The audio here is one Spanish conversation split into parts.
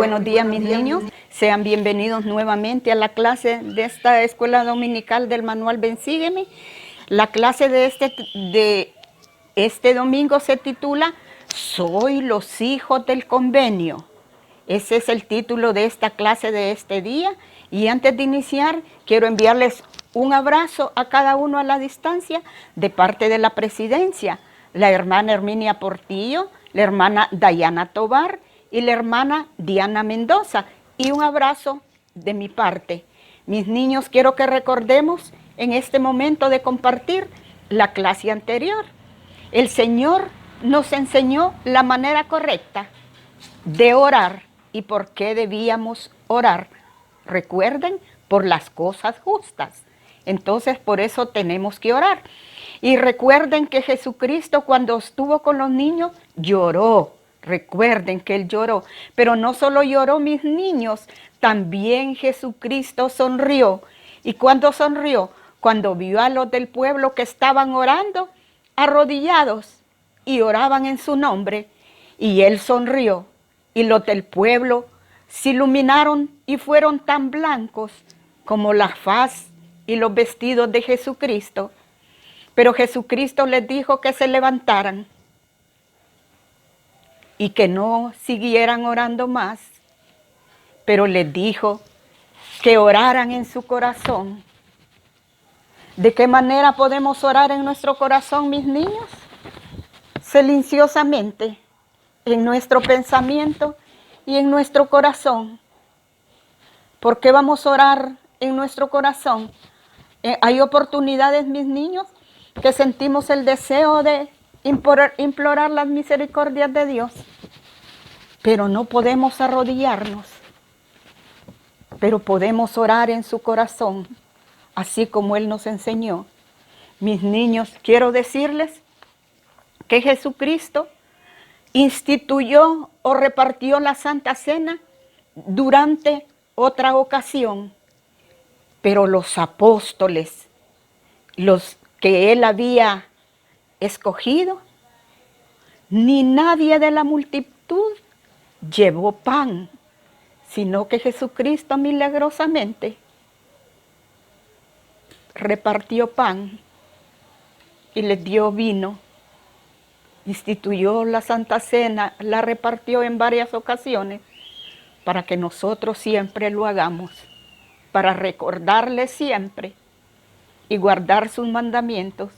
Buenos días, mis niños. Sean bienvenidos nuevamente a la clase de esta escuela dominical del manual Bensígueme. La clase de este domingo se titula Soy los hijos del convenio. Ese es el título de esta clase de este día. Y antes de iniciar, quiero enviarles un abrazo a cada uno a la distancia de parte de la presidencia, la hermana Herminia Portillo, la hermana Dayana Tobar y la hermana Diana Mendoza. Y un abrazo de mi parte. Mis niños, quiero que recordemos en este momento de compartir la clase anterior. El Señor nos enseñó la manera correcta de orar y por qué debíamos orar. Recuerden, por las cosas justas. Entonces, por eso tenemos que orar. Y recuerden que Jesucristo, cuando estuvo con los niños, lloró. Recuerden que Él lloró. Pero no solo lloró, mis niños, también Jesucristo sonrió. ¿Y cuándo sonrió? Cuando vio a los del pueblo que estaban orando, arrodillados, y oraban en su nombre. Y Él sonrió. Y los del pueblo se iluminaron y fueron tan blancos como la faz y los vestidos de Jesucristo. Pero Jesucristo les dijo que se levantaran y que no siguieran orando más, pero les dijo que oraran en su corazón. ¿De qué manera podemos orar en nuestro corazón, mis niños? Silenciosamente, en nuestro pensamiento y en nuestro corazón. ¿Por qué vamos a orar en nuestro corazón? Hay oportunidades, mis niños, que sentimos el deseo de implorar las misericordias de Dios, pero no podemos arrodillarnos, pero podemos orar en su corazón, así como Él nos enseñó. Mis niños, quiero decirles que Jesucristo instituyó o repartió la Santa Cena durante otra ocasión, pero los apóstoles, los que Él había escogido, ni nadie de la multitud llevó pan, sino que Jesucristo milagrosamente repartió pan y les dio vino. Instituyó la Santa Cena, la repartió en varias ocasiones para que nosotros siempre lo hagamos, para recordarle siempre y guardar sus mandamientos.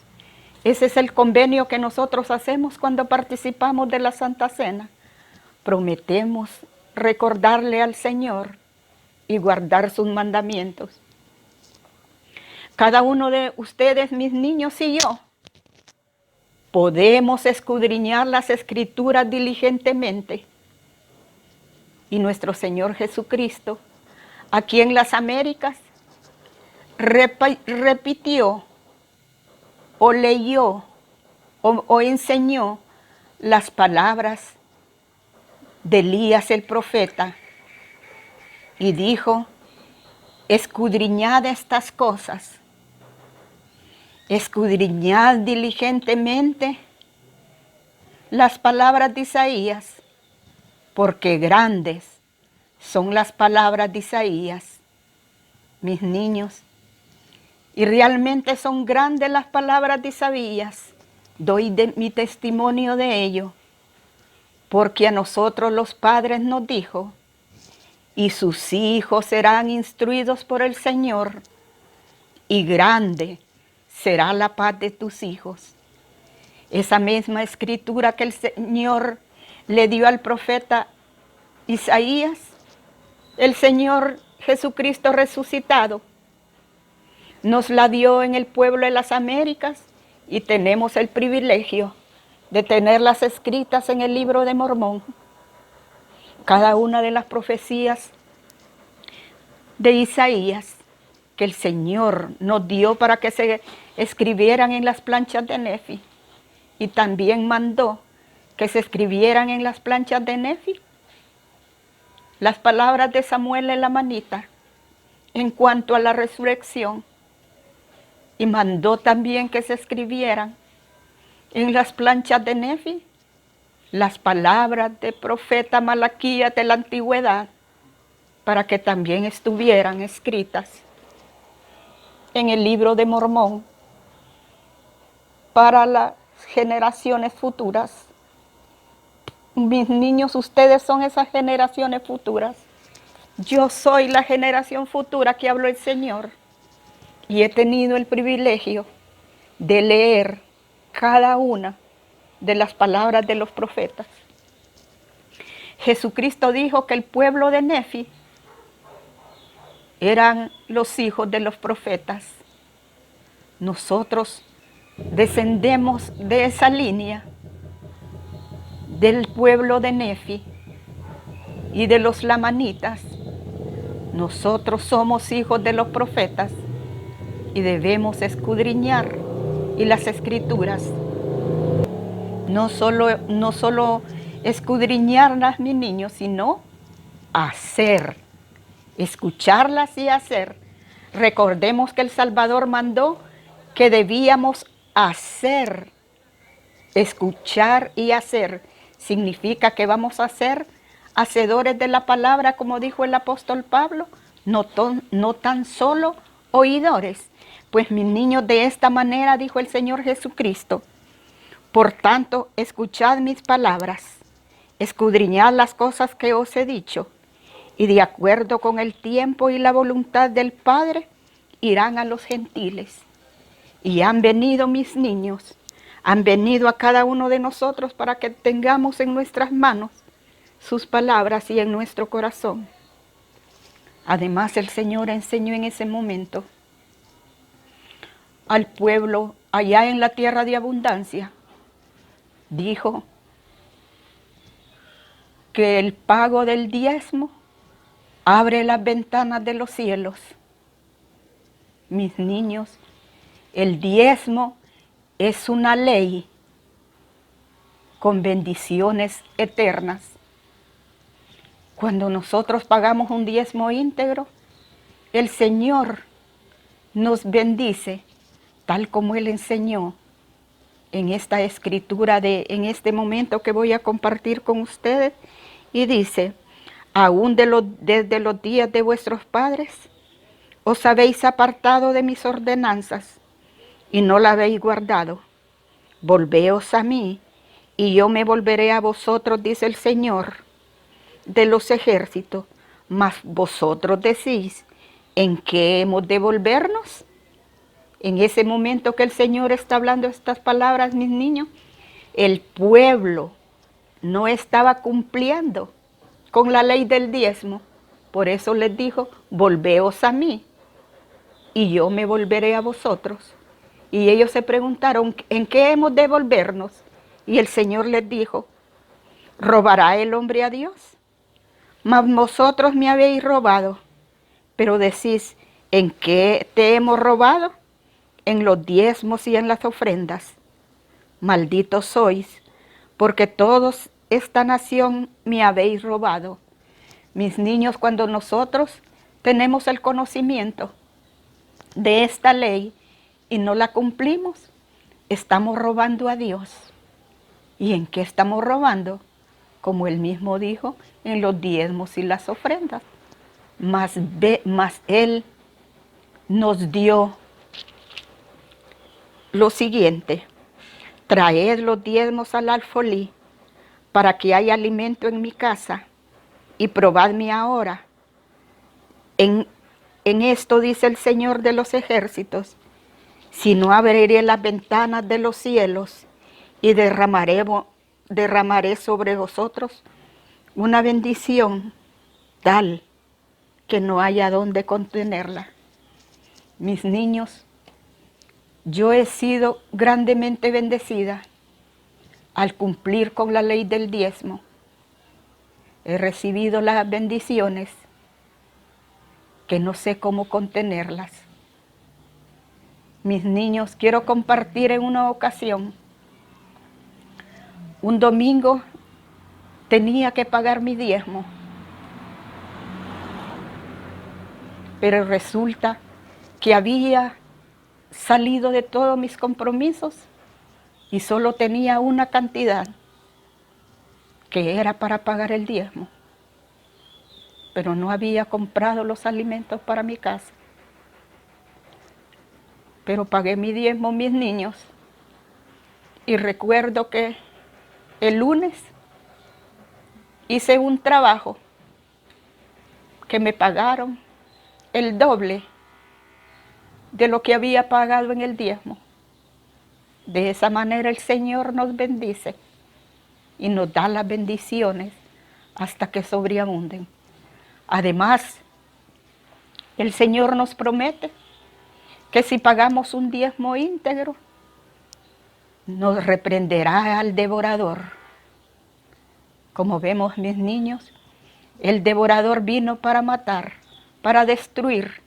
Ese es el convenio que nosotros hacemos cuando participamos de la Santa Cena. Prometemos recordarle al Señor y guardar sus mandamientos. Cada uno de ustedes, mis niños y yo, podemos escudriñar las Escrituras diligentemente. Y nuestro Señor Jesucristo, aquí en las Américas, repitió o leyó o enseñó las palabras de Elías el profeta y dijo: escudriñad estas cosas, escudriñad diligentemente las palabras de Isaías, porque grandes son las palabras de Isaías, mis niños. Y realmente son grandes las palabras de Isaías. Doy mi testimonio de ello, porque a nosotros los padres nos dijo: y sus hijos serán instruidos por el Señor, y grande será la paz de tus hijos. Esa misma escritura que el Señor le dio al profeta Isaías, el Señor Jesucristo resucitado, nos la dio en el pueblo de las Américas y tenemos el privilegio de tenerlas escritas en el libro de Mormón. Cada una de las profecías de Isaías que el Señor nos dio para que se escribieran en las planchas de Nefi, y también mandó que se escribieran en las planchas de Nefi las palabras de Samuel en la manita en cuanto a la resurrección, y mandó también que se escribieran en las planchas de Nefi las palabras del profeta Malaquías de la antigüedad, para que también estuvieran escritas en el libro de Mormón para las generaciones futuras. Mis niños, ustedes son esas generaciones futuras. Yo soy la generación futura que habló el Señor y he tenido el privilegio de leer cada una de las palabras de los profetas. Jesucristo dijo que el pueblo de Nefi eran los hijos de los profetas. Nosotros descendemos de esa línea del pueblo de Nefi y de los lamanitas. Nosotros somos hijos de los profetas y debemos escudriñar y las escrituras. No solo escudriñarlas, mis niños, sino hacer, escucharlas y hacer. Recordemos que el Salvador mandó que debíamos hacer. Escuchar y hacer significa que vamos a ser hacedores de la palabra, como dijo el apóstol Pablo, no tan solo oidores. Pues mis niños, de esta manera dijo el Señor Jesucristo: por tanto, escuchad mis palabras, escudriñad las cosas que os he dicho, y de acuerdo con el tiempo y la voluntad del Padre, irán a los gentiles. Y han venido mis niños, han venido a cada uno de nosotros para que tengamos en nuestras manos sus palabras y en nuestro corazón. Además, el Señor enseñó en ese momento al pueblo allá en la tierra de abundancia. Dijo que el pago del diezmo abre las ventanas de los cielos. Mis niños, el diezmo es una ley con bendiciones eternas. Cuando nosotros pagamos un diezmo íntegro, el Señor nos bendice, tal como Él enseñó en esta escritura en este momento que voy a compartir con ustedes. Y dice: aún desde los días de vuestros padres os habéis apartado de mis ordenanzas y no la habéis guardado. Volveos a mí y yo me volveré a vosotros, dice el Señor de los ejércitos. Mas vosotros decís: ¿en qué hemos de volvernos? En ese momento que el Señor está hablando estas palabras, mis niños, el pueblo no estaba cumpliendo con la ley del diezmo. Por eso les dijo: volveos a mí y yo me volveré a vosotros. Y ellos se preguntaron: ¿en qué hemos de volvernos? Y el Señor les dijo: ¿robará el hombre a Dios? Mas vosotros me habéis robado. Pero decís: ¿en qué te hemos robado? En los diezmos y en las ofrendas. Malditos sois, porque todos esta nación me habéis robado. Mis niños, cuando nosotros tenemos el conocimiento de esta ley y no la cumplimos, estamos robando a Dios. ¿Y en qué estamos robando? Como Él mismo dijo, en los diezmos y las ofrendas. Mas Él nos dio lo siguiente: traed los diezmos al alfolí, para que haya alimento en mi casa, y probadme ahora. En esto dice el Señor de los ejércitos: si no abriré las ventanas de los cielos y derramaré sobre vosotros una bendición tal que no haya dónde contenerla. Mis niños, yo he sido grandemente bendecida al cumplir con la ley del diezmo. He recibido las bendiciones que no sé cómo contenerlas. Mis niños, quiero compartir en una ocasión. Un domingo tenía que pagar mi diezmo, pero resulta que había salido de todos mis compromisos y solo tenía una cantidad que era para pagar el diezmo. pero no había comprado los alimentos para mi casa. Pero pagué mi diezmo, mis niños, y recuerdo que el lunes hice un trabajo que me pagaron el doble de lo que había pagado en el diezmo. De esa manera el Señor nos bendice y nos da las bendiciones hasta que sobreabunden. Además, el Señor nos promete que si pagamos un diezmo íntegro, nos reprenderá al devorador. Como vemos, mis niños, el devorador vino para matar, para destruir,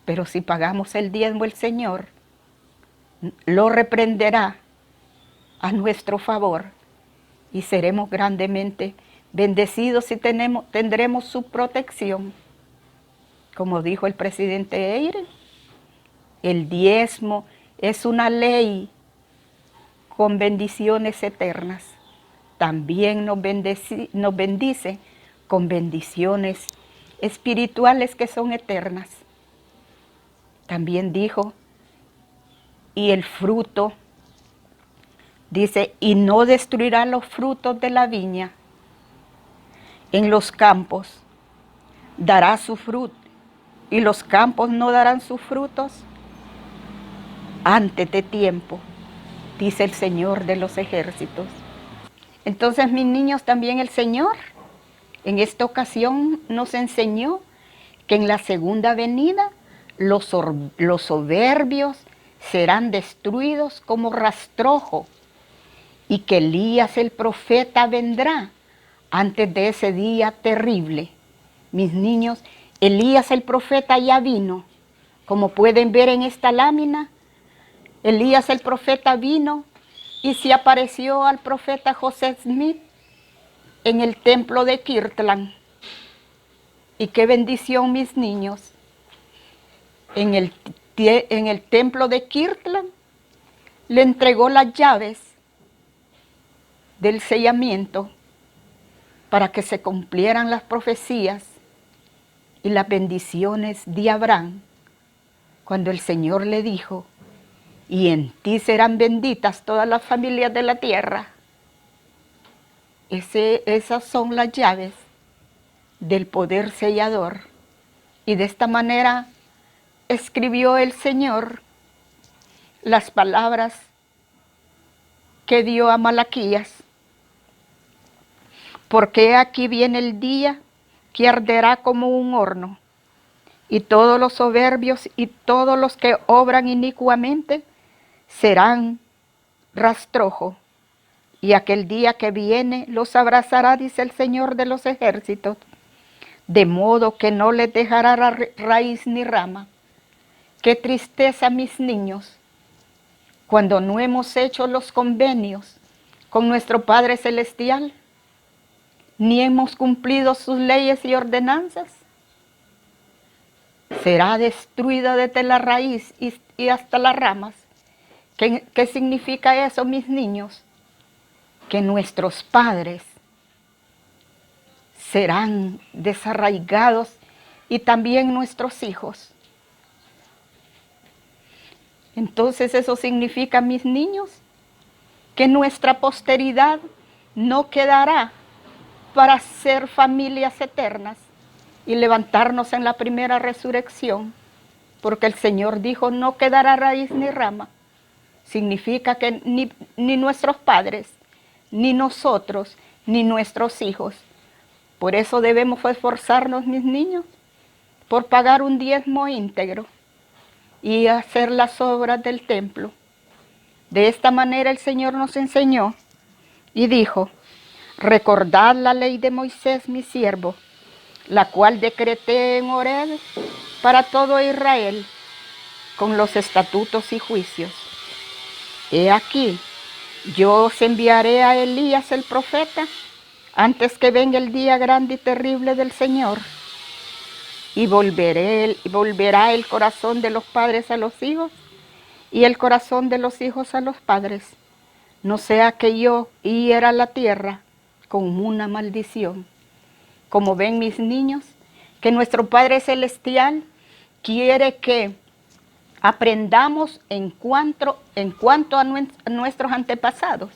pero si pagamos el diezmo, el Señor lo reprenderá a nuestro favor y seremos grandemente bendecidos y tendremos su protección. Como dijo el presidente Eyre, el diezmo es una ley con bendiciones eternas. También nos bendice con bendiciones espirituales que son eternas. También dijo, y el fruto, dice, y no destruirá los frutos de la viña en los campos, dará su fruto, y los campos no darán sus frutos antes de tiempo, dice el Señor de los ejércitos. Entonces, mis niños, también el Señor en esta ocasión nos enseñó que en la segunda venida los soberbios serán destruidos como rastrojo y que Elías el profeta vendrá antes de ese día terrible. Mis niños, Elías el profeta ya vino. Como pueden ver en esta lámina, Elías el profeta vino y se apareció al profeta José Smith en el templo de Kirtland. Y qué bendición, mis niños. En el templo de Kirtland le entregó las llaves del sellamiento para que se cumplieran las profecías y las bendiciones de Abraham, cuando el Señor le dijo, y en ti serán benditas todas las familias de la tierra. Esas son las llaves del poder sellador. Y de esta manera escribió el Señor las palabras que dio a Malaquías. Porque aquí viene el día que arderá como un horno, y todos los soberbios y todos los que obran inicuamente serán rastrojo, y aquel día que viene los abrazará, dice el Señor de los ejércitos, de modo que no les dejará raíz ni rama. Qué tristeza, mis niños, cuando no hemos hecho los convenios con nuestro Padre Celestial, ni hemos cumplido sus leyes y ordenanzas. Será destruida desde la raíz y hasta las ramas. ¿Qué significa eso, mis niños? Que nuestros padres serán desarraigados y también nuestros hijos. Entonces eso significa, mis niños, que nuestra posteridad no quedará para ser familias eternas y levantarnos en la primera resurrección, porque el Señor dijo, no quedará raíz ni rama. Significa que ni nuestros padres, ni nosotros, ni nuestros hijos. Por eso debemos esforzarnos, mis niños, por pagar un diezmo íntegro y hacer las obras del templo. De esta manera el Señor nos enseñó y dijo, recordad la ley de Moisés, mi siervo, la cual decreté en Horeb para todo Israel, con los estatutos y juicios. He aquí, yo os enviaré a Elías el profeta, antes que venga el día grande y terrible del Señor, y volverá el corazón de los padres a los hijos, y el corazón de los hijos a los padres, no sea que yo hiera la tierra con una maldición. Como ven, mis niños, que nuestro Padre Celestial quiere que aprendamos en cuanto a nuestros antepasados.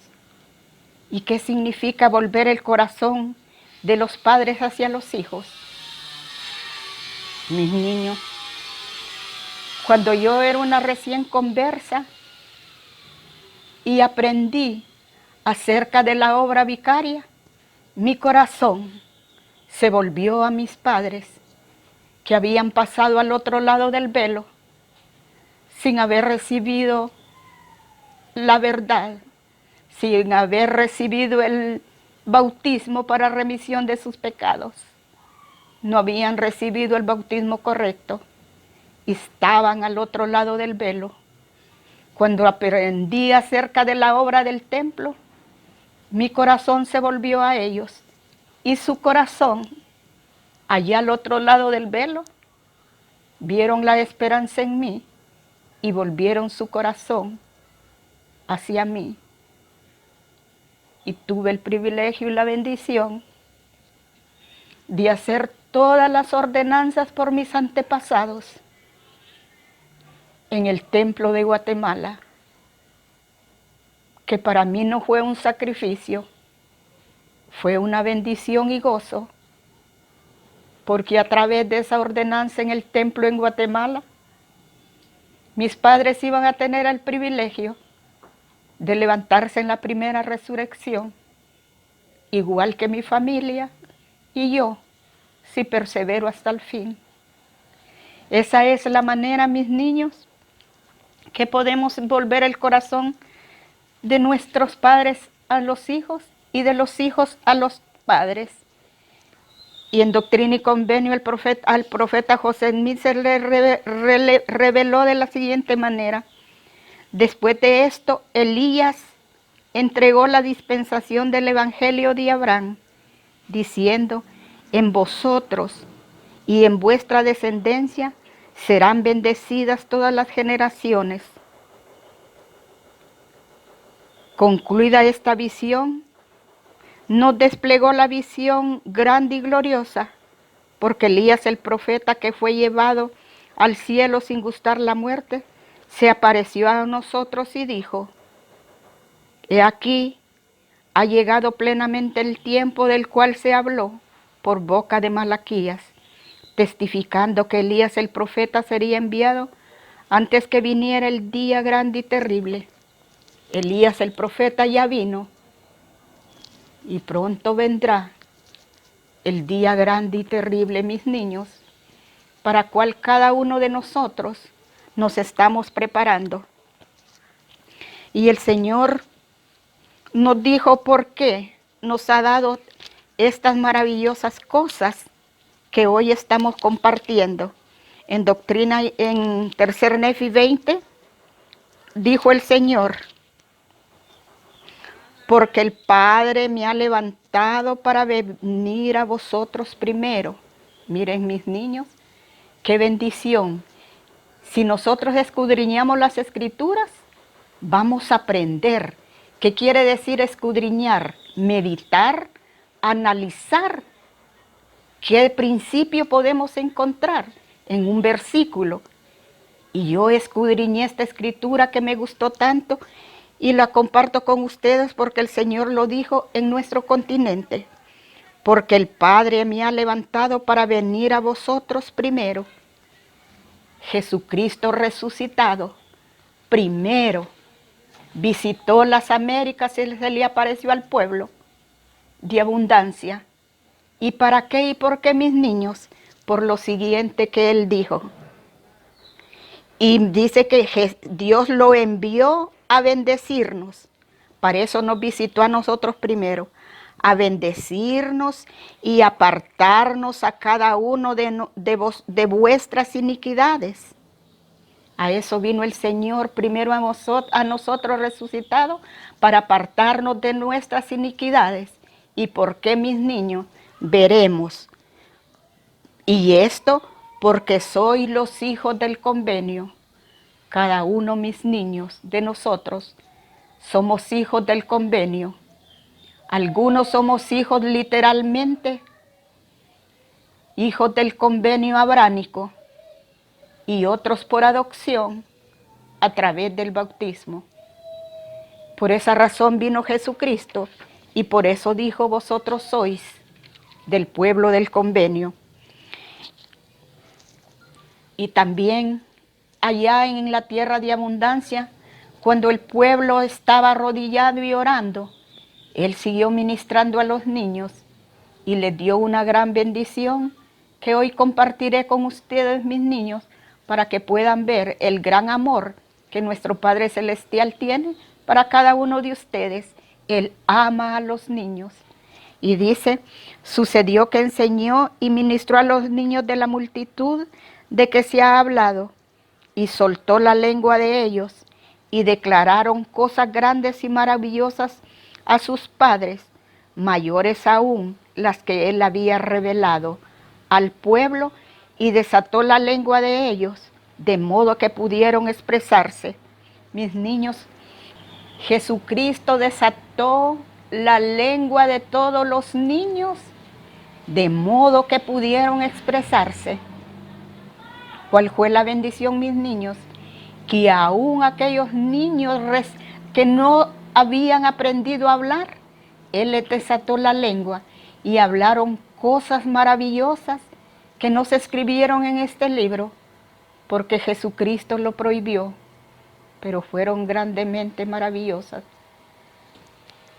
¿Y qué significa volver el corazón de los padres hacia los hijos? Mis niños, cuando yo era una recién conversa y aprendí acerca de la obra vicaria, mi corazón se volvió a mis padres que habían pasado al otro lado del velo sin haber recibido la verdad, sin haber recibido el bautismo para remisión de sus pecados. No habían recibido el bautismo correcto y estaban al otro lado del velo. Cuando aprendí acerca de la obra del templo, mi corazón se volvió a ellos y su corazón, allá al otro lado del velo, vieron la esperanza en mí y volvieron su corazón hacia mí. Y tuve el privilegio y la bendición de hacer todas las ordenanzas por mis antepasados en el templo de Guatemala, que para mí no fue un sacrificio, fue una bendición y gozo, porque a través de esa ordenanza en el templo en Guatemala, mis padres iban a tener el privilegio de levantarse en la primera resurrección, igual que mi familia y yo, si persevero hasta el fin. Esa es la manera, mis niños, que podemos volver el corazón de nuestros padres a los hijos y de los hijos a los padres. Y en Doctrina y Convenio al profeta José Smith se le reveló de la siguiente manera: después de esto, Elías entregó la dispensación del Evangelio de Abraham, diciendo: en vosotros y en vuestra descendencia serán bendecidas todas las generaciones. Concluida esta visión, nos desplegó la visión grande y gloriosa, porque Elías el profeta, que fue llevado al cielo sin gustar la muerte, se apareció a nosotros y dijo: he aquí, ha llegado plenamente el tiempo del cual se habló por boca de Malaquías, testificando que Elías el profeta sería enviado antes que viniera el día grande y terrible. Elías el profeta ya vino, y pronto vendrá el día grande y terrible, mis niños, para cual cada uno de nosotros nos estamos preparando. Y el Señor nos dijo por qué nos ha dado estas maravillosas cosas que hoy estamos compartiendo. En Doctrina, en Tercer Nefi 20, dijo el Señor: porque el Padre me ha levantado para venir a vosotros primero. Miren, mis niños, qué bendición. Si nosotros escudriñamos las Escrituras, vamos a aprender. ¿Qué quiere decir escudriñar? Meditar, analizar. ¿Qué principio podemos encontrar en un versículo? Y yo escudriñé esta escritura que me gustó tanto y la comparto con ustedes porque el Señor lo dijo en nuestro continente. Porque el Padre me ha levantado para venir a vosotros primero. Jesucristo resucitado primero visitó las Américas y se le apareció al pueblo de abundancia. ¿Y para qué y por qué, mis niños? Por lo siguiente que Él dijo. Y dice que Dios lo envió a bendecirnos. Para eso nos visitó a nosotros primero. A bendecirnos y apartarnos a cada uno de vuestras iniquidades. A eso vino el Señor primero a nosotros resucitados, para apartarnos de nuestras iniquidades. ¿Y por qué, mis niños? Veremos. Y esto porque sois los hijos del convenio. Cada uno, mis niños, de nosotros, somos hijos del convenio. Algunos somos hijos literalmente hijos del convenio abránico, y otros por adopción a través del bautismo. Por esa razón vino Jesucristo y por eso dijo: vosotros sois del pueblo del convenio. Y también allá en la tierra de abundancia, cuando el pueblo estaba arrodillado y orando, Él siguió ministrando a los niños y les dio una gran bendición que hoy compartiré con ustedes, mis niños, para que puedan ver el gran amor que nuestro Padre Celestial tiene para cada uno de ustedes. Él ama a los niños. Y dice: sucedió que enseñó y ministró a los niños de la multitud de que se ha hablado, y soltó la lengua de ellos, y declararon cosas grandes y maravillosas a sus padres, mayores aún las que él había revelado al pueblo, y desató la lengua de ellos, de modo que pudieron expresarse. Mis niños, Jesucristo desató la lengua de todos los niños, de modo que pudieron expresarse. ¿Cuál fue la bendición, mis niños? Que aún aquellos niños que no habían aprendido a hablar, Él les desató la lengua y hablaron cosas maravillosas que no se escribieron en este libro, porque Jesucristo lo prohibió, pero fueron grandemente maravillosas.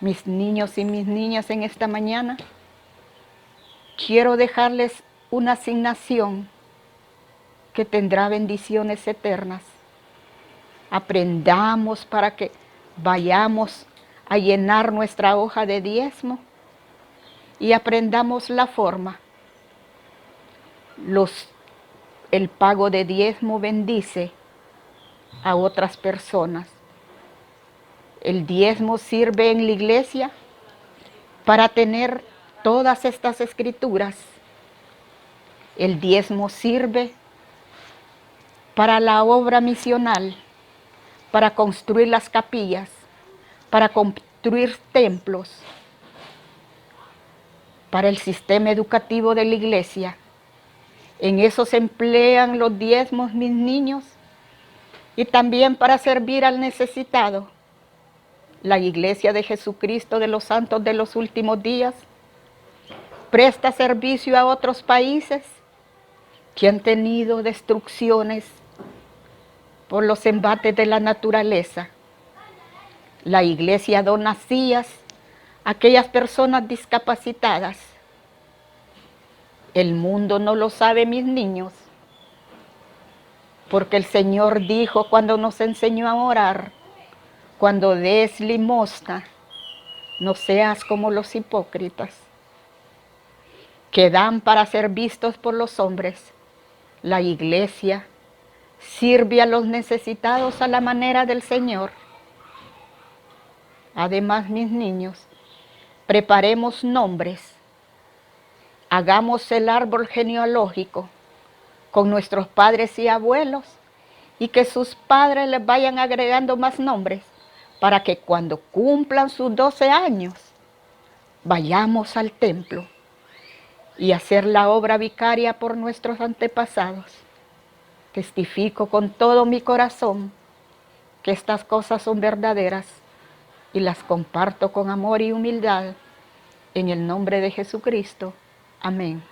Mis niños y mis niñas, en esta mañana quiero dejarles una asignación que tendrá bendiciones eternas. Aprendamos para que vayamos a llenar nuestra hoja de diezmo y aprendamos la forma. El pago de diezmo bendice a otras personas. El diezmo sirve en la iglesia para tener todas estas escrituras. El diezmo sirve para la obra misional, para construir las capillas, para construir templos, para el sistema educativo de la iglesia. En eso se emplean los diezmos, mis niños, y también para servir al necesitado. La Iglesia de Jesucristo de los Santos de los Últimos Días presta servicio a otros países que han tenido destrucciones por los embates de la naturaleza. La Iglesia dona sillas a aquellas personas discapacitadas. El mundo no lo sabe, mis niños, porque el Señor dijo cuando nos enseñó a orar: cuando des limosna, no seas como los hipócritas, que dan para ser vistos por los hombres. La iglesia sirve a los necesitados a la manera del Señor. Además, mis niños, preparemos nombres, hagamos el árbol genealógico con nuestros padres y abuelos, y que sus padres les vayan agregando más nombres, para que cuando cumplan sus 12 años, vayamos al templo y hacer la obra vicaria por nuestros antepasados. Testifico con todo mi corazón que estas cosas son verdaderas y las comparto con amor y humildad en el nombre de Jesucristo. Amén.